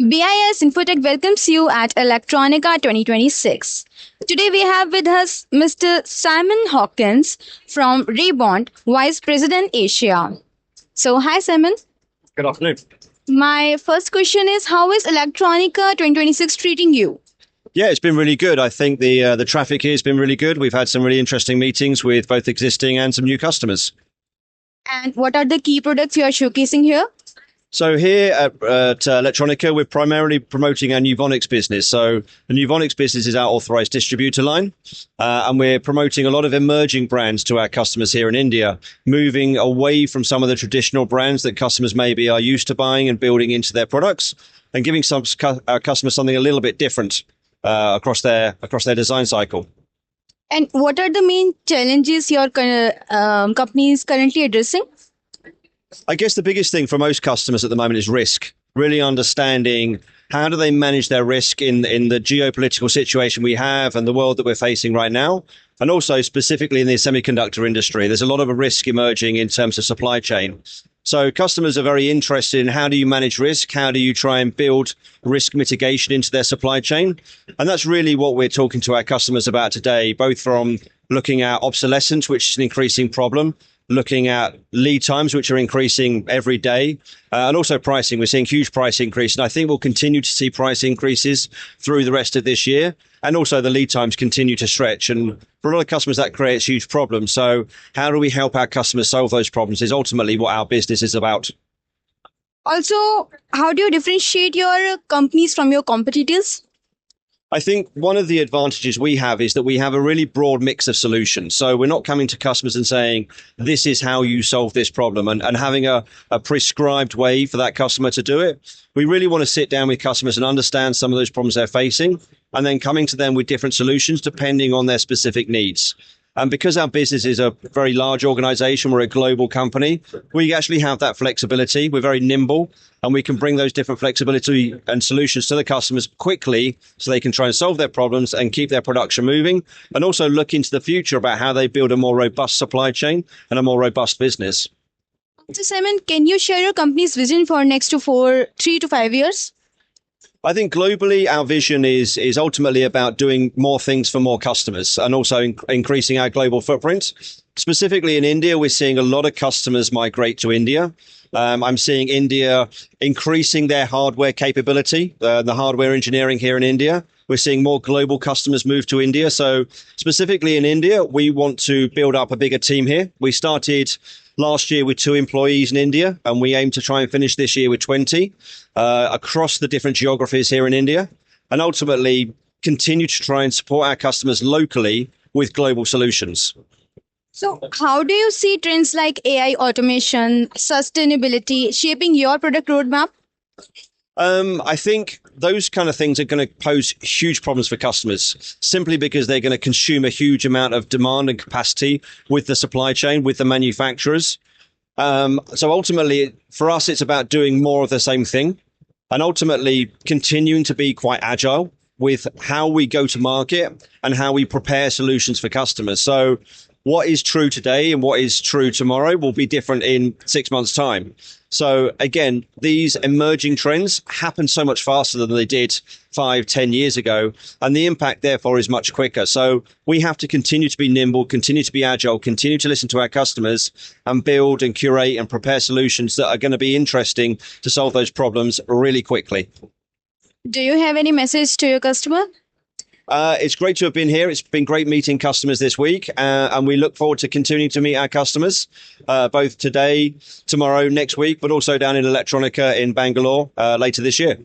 Bisinfotech welcomes you at Electronica 2026. Today we have with us Mr. Simon Hawkins from Rebound, Vice President Asia. So, hi Simon. Good afternoon. My first question is, how is Electronica 2026 treating you? Yeah, it's been really good. I think the traffic here has been really good. We've had some really interesting meetings with both existing and some new customers. And what are the key products you are showcasing here? So here at Electronica, we're primarily promoting our Nuvonics business. So the Nuvonics business is our authorized distributor line, and we're promoting a lot of emerging brands to our customers here in India, moving away from some of the traditional brands that customers maybe are used to buying and building into their products, and giving our customers something a little bit different across their design cycle. And what are the main challenges your company is currently addressing? I guess the biggest thing for most customers at the moment is risk, really understanding how do they manage their risk in the geopolitical situation we have and the world that we're facing right now. And also specifically in the semiconductor industry, there's a lot of a risk emerging in terms of supply chain. So customers are very interested in how do you manage risk? How do you try and build risk mitigation into their supply chain? And that's really what we're talking to our customers about today, both from looking at obsolescence, which is an increasing problem, looking at lead times, which are increasing every day, and also pricing. We're seeing huge price increase, and I think we'll continue to see price increases through the rest of this year. And also the lead times continue to stretch. And for a lot of customers, that creates huge problems. So how do we help our customers solve those problems is ultimately what our business is about. Also, how do you differentiate your companies from your competitors? I think one of the advantages we have is that we have a really broad mix of solutions. So we're not coming to customers and saying, this is how you solve this problem and having a prescribed way for that customer to do it. We really want to sit down with customers and understand some of those problems they're facing and then coming to them with different solutions depending on their specific needs. And because our business is a very large organization, we're a global company, we actually have that flexibility. We're very nimble and we can bring those different flexibility and solutions to the customers quickly so they can try and solve their problems and keep their production moving and also look into the future about how they build a more robust supply chain and a more robust business. So Simon, can you share your company's vision for next 3 to 5 years? I think globally, our vision is ultimately about doing more things for more customers and also increasing our global footprint. Specifically in India, we're seeing a lot of customers migrate to India. I'm seeing India increasing their hardware capability, the hardware engineering here in India. We're seeing more global customers move to India. So specifically in India, we want to build up a bigger team here. We started last year with 2 employees in India, and we aim to try and finish this year with 20 across the different geographies here in India, and ultimately continue to try and support our customers locally with global solutions. So how do you see trends like AI automation, sustainability shaping your product roadmap? I think those kind of things are going to pose huge problems for customers simply because they're going to consume a huge amount of demand and capacity with the supply chain, with the manufacturers. So ultimately, for us, it's about doing more of the same thing and ultimately continuing to be quite agile with how we go to market and how we prepare solutions for customers. So what is true today and what is true tomorrow will be different in 6 months' time. So again, these emerging trends happen so much faster than they did 5-10 years ago, and the impact therefore is much quicker. So we have to continue to be nimble, continue to be agile, continue to listen to our customers and build and curate and prepare solutions that are going to be interesting to solve those problems really quickly. Do you have any message to your customer? It's great to have been here. It's been great meeting customers this week, and we look forward to continuing to meet our customers, both today, tomorrow, next week, but also down in Electronica in Bangalore later this year.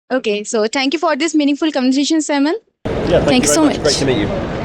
Okay, so thank you for this meaningful conversation, Simon. Yeah, thank you so very much. much. Great to meet you.